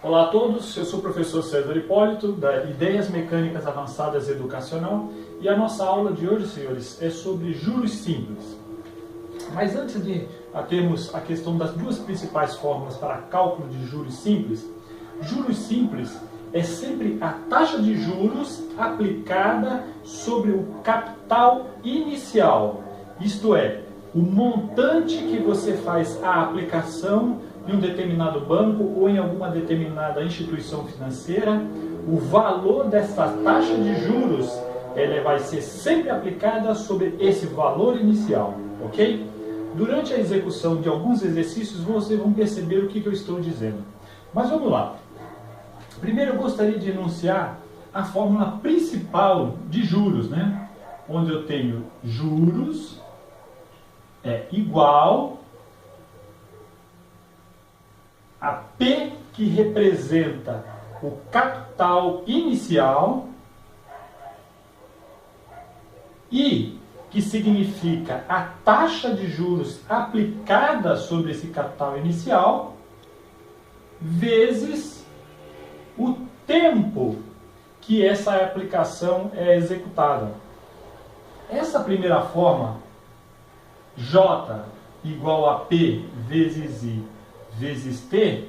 Olá a todos, eu sou o professor César Hipólito, da Ideias Mecânicas Avançadas Educacional, e a nossa aula de hoje, senhores, é sobre juros simples. Mas antes de termos a questão das duas principais fórmulas para cálculo de juros simples é sempre a taxa de juros aplicada sobre o capital inicial, isto é, o montante que você faz a aplicação em um determinado banco ou em alguma determinada instituição financeira. O valor dessa taxa de juros ela vai ser sempre aplicada sobre esse valor inicial, ok? Durante a execução de alguns exercícios vocês vão perceber o que eu estou dizendo. Mas vamos lá. Primeiro eu gostaria de enunciar a fórmula principal de juros, né? Onde eu tenho juros é igual a P, que representa o capital inicial, I, que significa a taxa de juros aplicada sobre esse capital inicial, vezes o tempo que essa aplicação é executada. Essa primeira forma, J igual a P vezes I vezes T,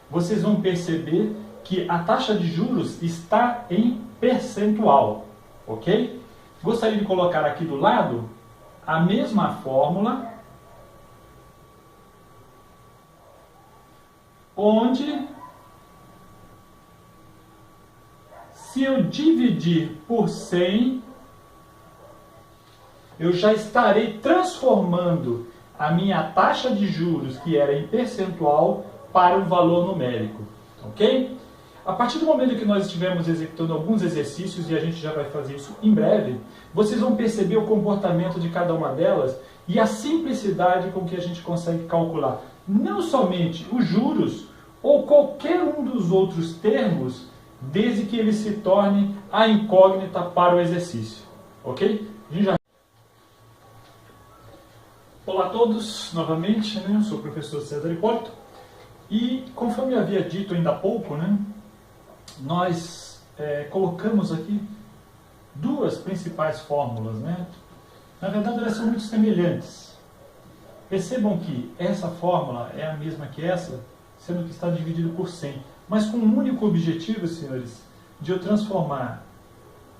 vocês vão perceber que a taxa de juros está em percentual, ok? Gostaria de colocar aqui do lado a mesma fórmula, onde, se eu dividir por 100, eu já estarei transformando a minha taxa de juros, que era em percentual, para um valor numérico, ok? A partir do momento que nós estivermos executando alguns exercícios, e a gente já vai fazer isso em breve, vocês vão perceber o comportamento de cada uma delas e a simplicidade com que a gente consegue calcular não somente os juros ou qualquer um dos outros termos, desde que ele se torne a incógnita para o exercício, ok? A gente já... Olá a todos, novamente, né? Eu sou o professor César Hipólito e, conforme eu havia dito ainda há pouco, né, nós colocamos aqui duas principais fórmulas, né? Na verdade, elas são muito semelhantes. Percebam que essa fórmula é a mesma que essa, sendo que está dividido por 100, mas com um único objetivo, senhores, de eu transformar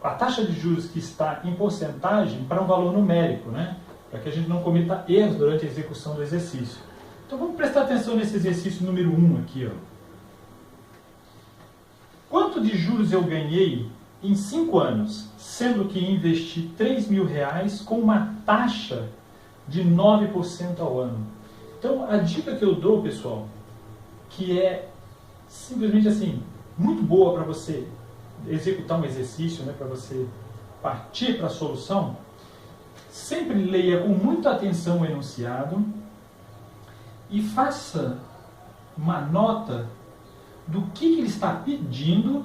a taxa de juros que está em porcentagem para um valor numérico, né? Para que a gente não cometa erros durante a execução do exercício. Então vamos prestar atenção nesse exercício número 1 aqui, ó. Quanto de juros eu ganhei em 5 anos, sendo que investi R$3.000 com uma taxa de 9% ao ano? Então a dica que eu dou, pessoal, que é simplesmente assim, muito boa para você executar um exercício, né, para você partir para a solução, sempre leia com muita atenção o enunciado e faça uma nota do que ele está pedindo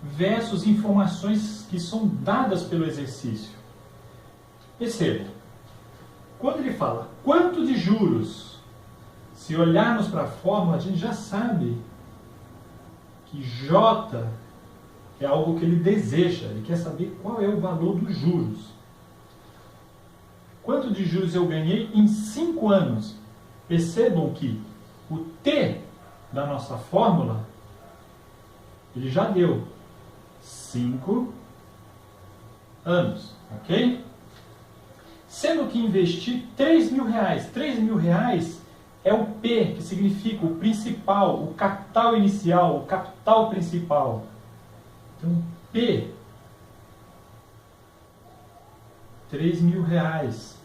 versus informações que são dadas pelo exercício. Perceba, quando ele fala quanto de juros, se olharmos para a fórmula, a gente já sabe que J é algo que ele deseja, ele quer saber qual é o valor dos juros. Quanto de juros eu ganhei em 5 anos? Percebam que o T da nossa fórmula, ele já deu 5 anos, ok? Sendo que investi R$3.000. R$3.000 é o P, que significa o principal, o capital inicial, o capital principal. Então, P, R$3.000.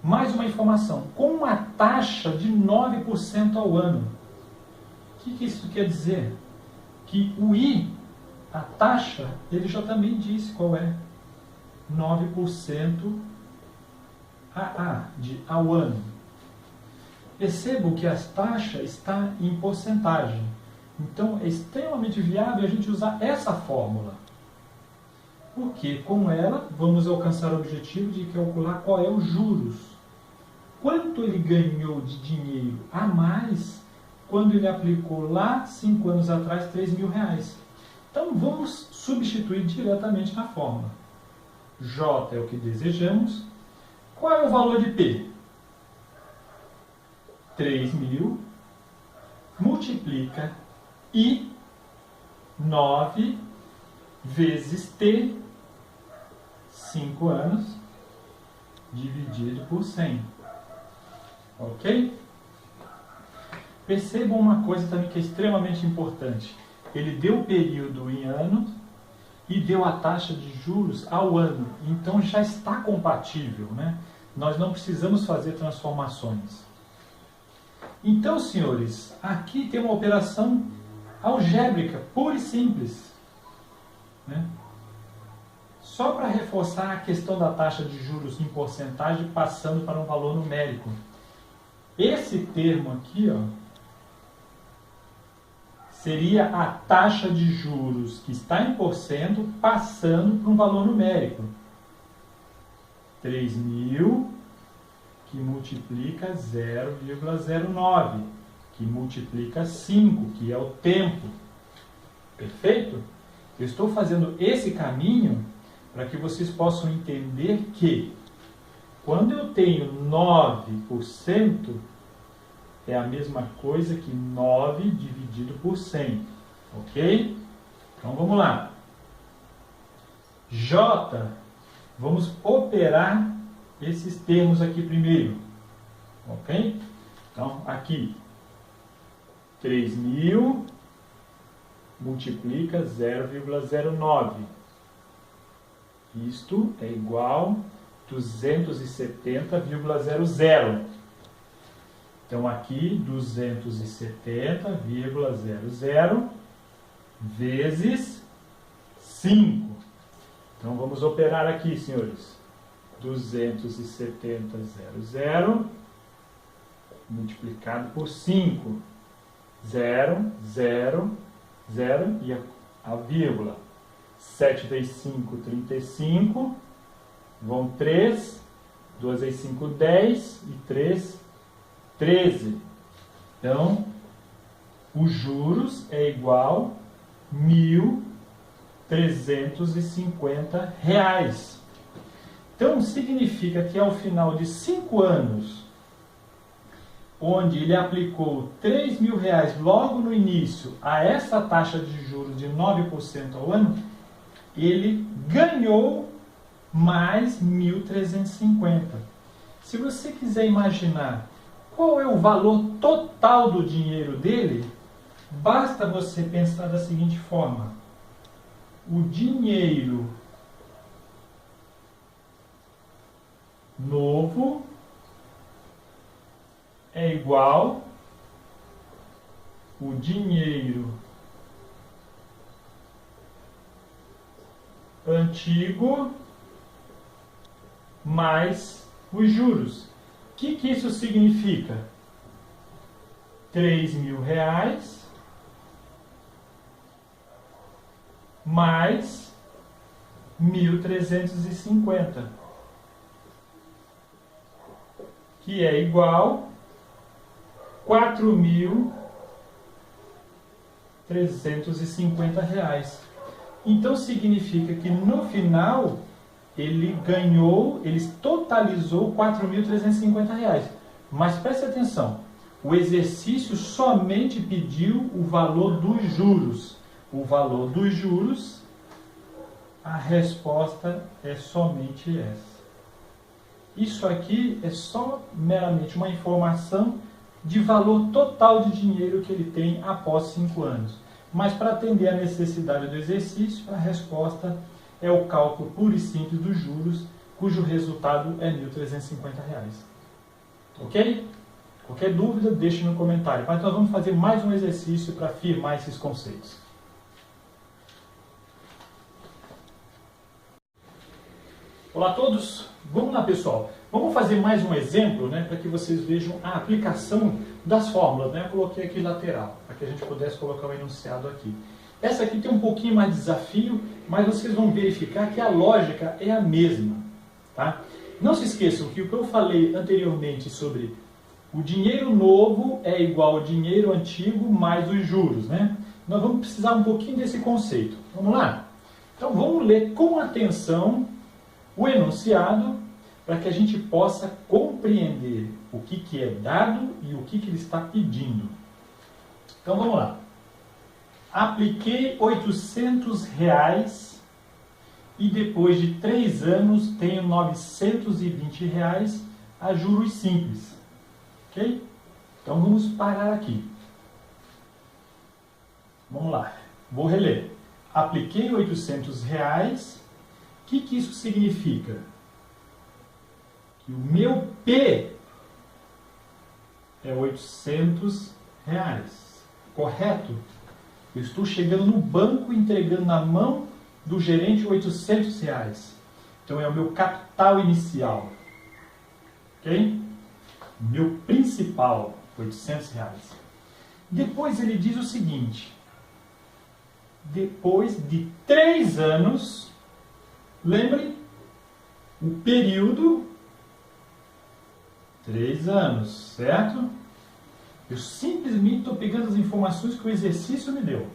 Mais uma informação, com uma taxa de 9% ao ano. O que isso quer dizer? Que o I, a taxa, ele já também disse qual é. 9% ao ano. Percebam que a taxa está em porcentagem. Então é extremamente viável a gente usar essa fórmula. Porque com ela vamos alcançar o objetivo de calcular qual é os juros. Quanto ele ganhou de dinheiro a mais quando ele aplicou lá 5 anos atrás R$3.000. Então vamos substituir diretamente na fórmula. J é o que desejamos. Qual é o valor de P? 3.000 multiplica I 9 vezes T, 5 anos, dividido por 100. Ok? Percebam uma coisa também que é extremamente importante. Ele deu o período em anos e deu a taxa de juros ao ano. Então já está compatível, né? Nós não precisamos fazer transformações. Então, senhores, aqui tem uma operação algébrica, pura e simples, né? Só para reforçar a questão da taxa de juros em porcentagem passando para um valor numérico. Esse termo aqui, ó, seria a taxa de juros que está em porcento passando para um valor numérico. 3.000 que multiplica 0,09, que multiplica 5, que é o tempo. Perfeito? Eu estou fazendo esse caminho para que vocês possam entender que quando eu tenho 9%, é a mesma coisa que 9 dividido por 100. Ok? Então vamos lá. J, vamos operar esses termos aqui primeiro. Ok? Então aqui, 3.000 multiplica 0,09. Isto é igual a 270,00. Então aqui 270,00 vezes 5. Então vamos operar aqui, senhores. 270,00 multiplicado por 5. 0, 0, 0 e a vírgula. 7 vezes 5, 35. Vão 3. 2 vezes 5, 10. E 3, 13. Então, os juros é igual a R$1.350. Então, significa que ao final de 5 anos, onde ele aplicou R$3.000 logo no início a essa taxa de juros de 9% ao ano, ele ganhou mais 1.350. Se você quiser imaginar qual é o valor total do dinheiro dele, basta você pensar da seguinte forma: o dinheiro novo é igual o dinheiro antigo mais os juros. O que isso significa? R$3.000 mais 1.350, que é igual a R$4.350. Então significa que no final ele ganhou, ele totalizou R$4.350. Mas preste atenção, o exercício somente pediu o valor dos juros. O valor dos juros, a resposta é somente essa. Isso aqui é só meramente uma informação de valor total de dinheiro que ele tem após 5 anos. Mas para atender a necessidade do exercício, a resposta é o cálculo puro e simples dos juros, cujo resultado é R$1.350. Ok? Qualquer dúvida, deixe no comentário. Mas nós vamos fazer mais um exercício para afirmar esses conceitos. Olá a todos, vamos lá pessoal, vamos fazer mais um exemplo, né, para que vocês vejam a aplicação das fórmulas, né? Eu coloquei aqui lateral, para que a gente pudesse colocar o enunciado aqui. Essa aqui tem um pouquinho mais de desafio, mas vocês vão verificar que a lógica é a mesma, tá? Não se esqueçam que o que eu falei anteriormente sobre O dinheiro novo é igual ao dinheiro antigo mais os juros, né? Nós vamos precisar um pouquinho desse conceito. Vamos lá? Então vamos ler com atenção o enunciado para que a gente possa compreender o que é dado e o que ele está pedindo. Então vamos lá. Apliquei R$800 e depois de 3 anos tenho R$920 a juros simples. Ok? Então vamos parar aqui. Vamos lá. Vou reler. Apliquei R$800. O que isso significa? Que o meu P é R$800. Correto? Eu estou chegando no banco e entregando na mão do gerente R$800. Então é o meu capital inicial. Ok? Meu principal, R$800. Depois ele diz o seguinte. Depois de 3 anos, lembrem, o período, 3 anos, certo? Eu simplesmente estou pegando as informações que o exercício me deu.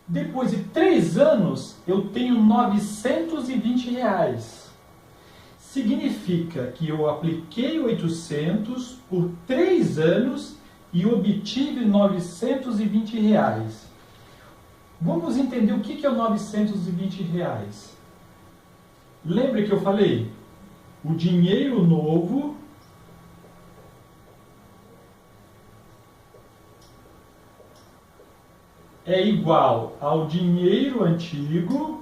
Depois de 3 anos, eu tenho R$920. Significa que eu apliquei 800 por 3 anos e obtive R$920. Vamos entender o que é o R$920. Lembra que eu falei? O dinheiro novo é igual ao dinheiro antigo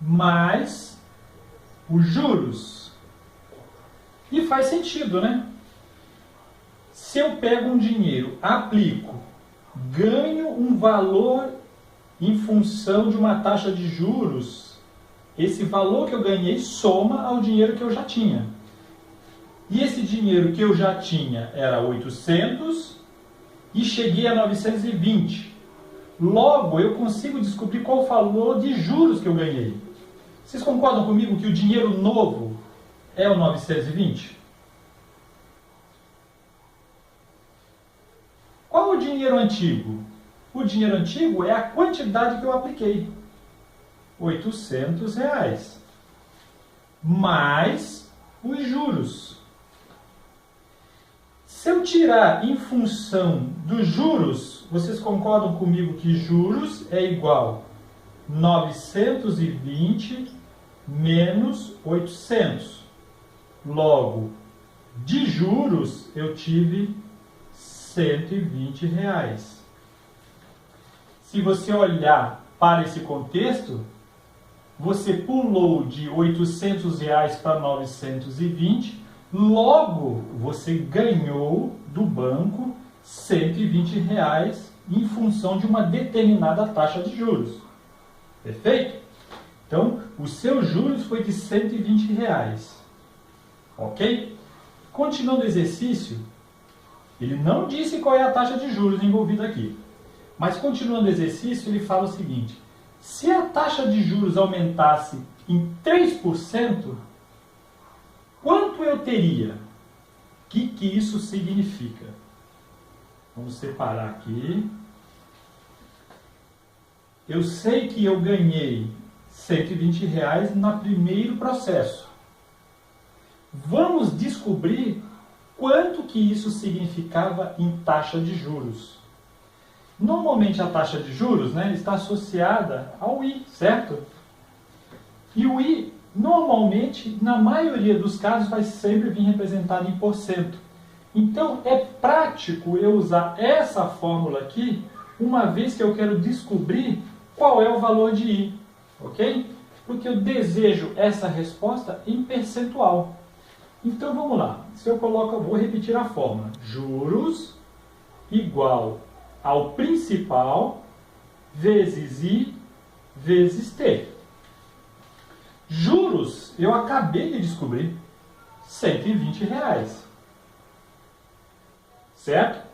mais os juros. E faz sentido, né? Se eu pego um dinheiro, aplico, ganho um valor em função de uma taxa de juros, esse valor que eu ganhei soma ao dinheiro que eu já tinha. E esse dinheiro que eu já tinha era 800 e cheguei a 920. Logo, eu consigo descobrir qual o valor de juros que eu ganhei. Vocês concordam comigo que o dinheiro novo é o 920? Qual é o dinheiro antigo? O dinheiro antigo é a quantidade que eu apliquei. R$800. Mais os juros. Se eu tirar em função dos juros, vocês concordam comigo que juros é igual a 920 menos 800. Logo, de juros eu tive R$120. Se você olhar para esse contexto, você pulou de R$800 para 920, logo você ganhou do banco R$120 em função de uma determinada taxa de juros. Perfeito? Então, o seu juros foi de R$120. Ok? Continuando o exercício, ele não disse qual é a taxa de juros envolvida aqui. Mas continuando o exercício, ele fala o seguinte: se a taxa de juros aumentasse em 3%, quanto eu teria? O que isso significa? Vamos separar aqui. Eu sei que eu ganhei R$120 no primeiro processo. Vamos descobrir quanto que isso significava em taxa de juros. Normalmente a taxa de juros, né, está associada ao I, certo? E o I, normalmente, na maioria dos casos, vai sempre vir representado em porcento. Então, é prático eu usar essa fórmula aqui, uma vez que eu quero descobrir qual é o valor de I, ok? Porque eu desejo essa resposta em percentual. Então, vamos lá. Se eu coloco, eu vou repetir a fórmula. Juros igual ao principal vezes I vezes T. Juros, eu acabei de descobrir, R$120. Certo?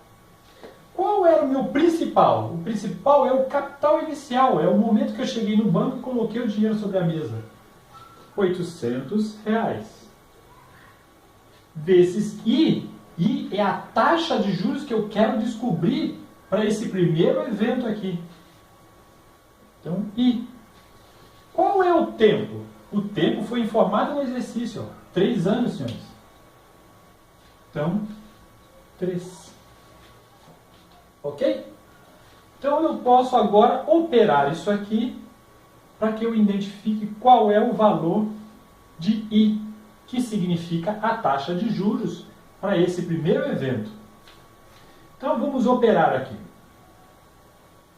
Qual qual era o meu principal? O principal é o capital inicial, é o momento que eu cheguei no banco e coloquei o dinheiro sobre a mesa. R$800. Vezes I. I é a taxa de juros que eu quero descobrir para esse primeiro evento aqui. Então, I. Qual é o tempo? O tempo foi informado no exercício. 3 anos, senhores. Então, 3. Ok? Então, eu posso agora operar isso aqui para que eu identifique qual é o valor de I, que significa a taxa de juros para esse primeiro evento. Então, vamos operar aqui.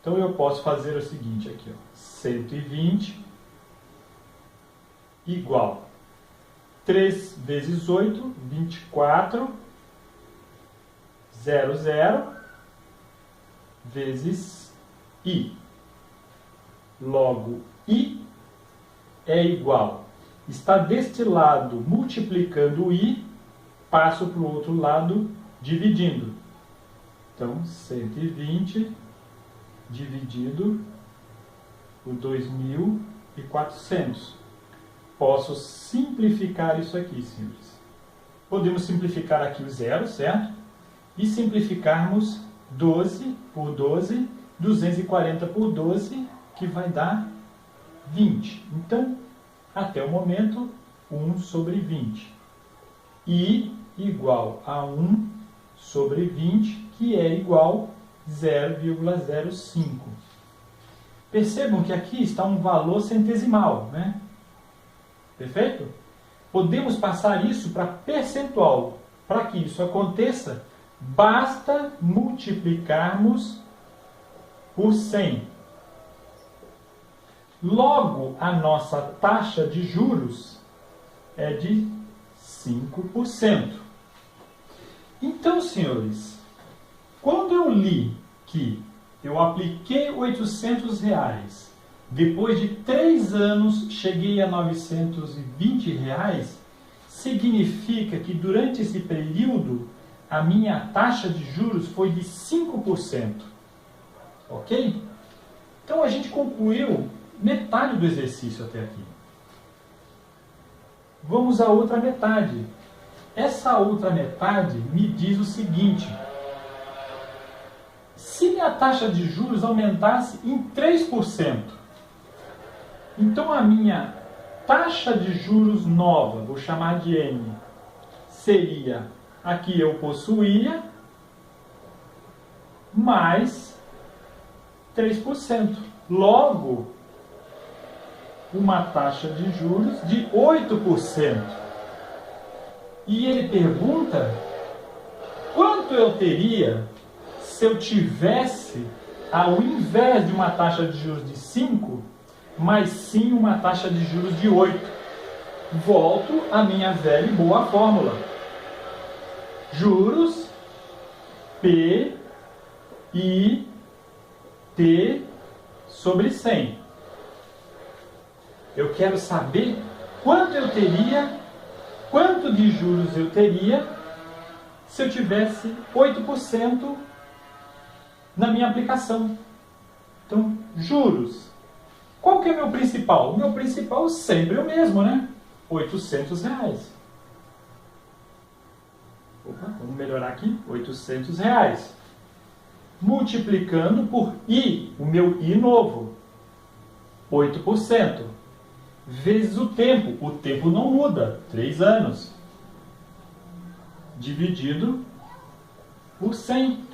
Então, eu posso fazer o seguinte aqui, ó, 120 igual 3 vezes 8, 24, 00, vezes I. Logo, I é igual. Está deste lado multiplicando I, passo para o outro lado dividindo. Então, 120 dividido por 2.400. Posso simplificar isso aqui, senhores. Podemos simplificar aqui o zero, certo? E simplificarmos 12 por 12, 240 por 12, que vai dar 20. Então, até o momento, 1 sobre 20. I igual a 1 sobre 20, que é igual a 0,05. Percebam que aqui está um valor centesimal, né? Perfeito? Podemos passar isso para percentual. Para que isso aconteça, basta multiplicarmos por 100. Logo, a nossa taxa de juros é de 5%. Então, senhores, quando eu li que eu apliquei R$800, depois de 3 anos cheguei a R$920, significa que durante esse período a minha taxa de juros foi de 5%. Ok? Então a gente concluiu metade do exercício até aqui. Vamos à outra metade. Essa outra metade me diz o seguinte: se minha taxa de juros aumentasse em 3%, então a minha taxa de juros nova, vou chamar de N, seria a que eu possuía mais 3%. Logo, uma taxa de juros de 8%. E ele pergunta quanto eu teria se eu tivesse, ao invés de uma taxa de juros de 5%, mas sim uma taxa de juros de 8%. Volto à minha velha e boa fórmula. Juros P I T sobre 100. Eu quero saber quanto eu teria, quanto de juros eu teria se eu tivesse 8% na minha aplicação. Então, juros. Qual que é o meu principal? O meu principal sempre é o mesmo, né? R$800. Opa, vamos melhorar aqui. R$800. Multiplicando por I, o meu I novo. 8%. Vezes o tempo. O tempo não muda. 3 anos. Dividido por 100.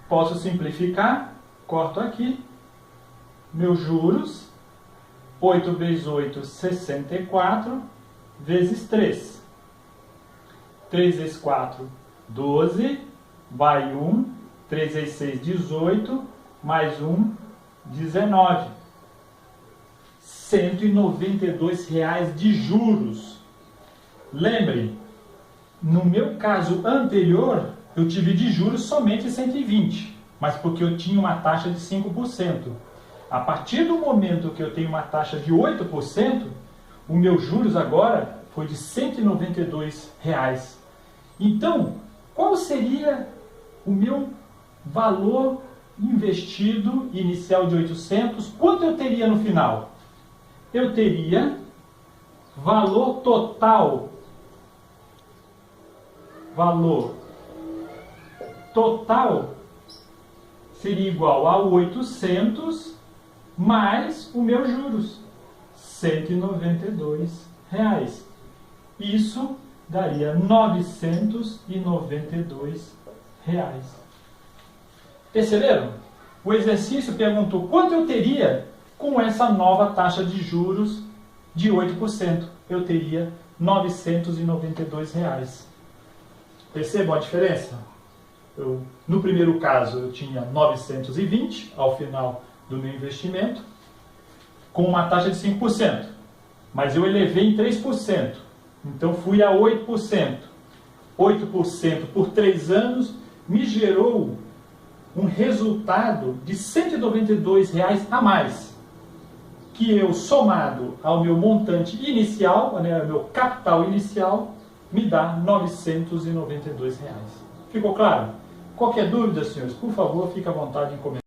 Posso simplificar. Corto aqui. Meus juros, 8 vezes 8, 64, vezes 3. 3 vezes 4, 12, vai 1, 3 vezes 6, 18, mais 1, 19. R$192 de juros. Lembrem, no meu caso anterior, eu tive de juros somente 120, mas porque eu tinha uma taxa de 5%. A partir do momento que eu tenho uma taxa de 8%, o meu juros agora foi de R$192. Então, qual seria o meu valor investido inicial de 800, quanto eu teria no final? Eu teria valor total seria igual a 800 mais o meu juros, R$ 192. Isso daria R$ 992. Perceberam? O exercício perguntou quanto eu teria com essa nova taxa de juros de 8%. Eu teria R$ 992. Percebam a diferença? No primeiro caso, eu tinha 920 ao final do meu investimento, com uma taxa de 5%. Mas eu elevei em 3%. Então fui a 8%. 8% por 3 anos me gerou um resultado de R$ 192 a mais, que eu, somado ao meu montante inicial, né, ao meu capital inicial, me dá R$ 992. Ficou claro? Qualquer dúvida, senhores, por favor, fique à vontade em comentar.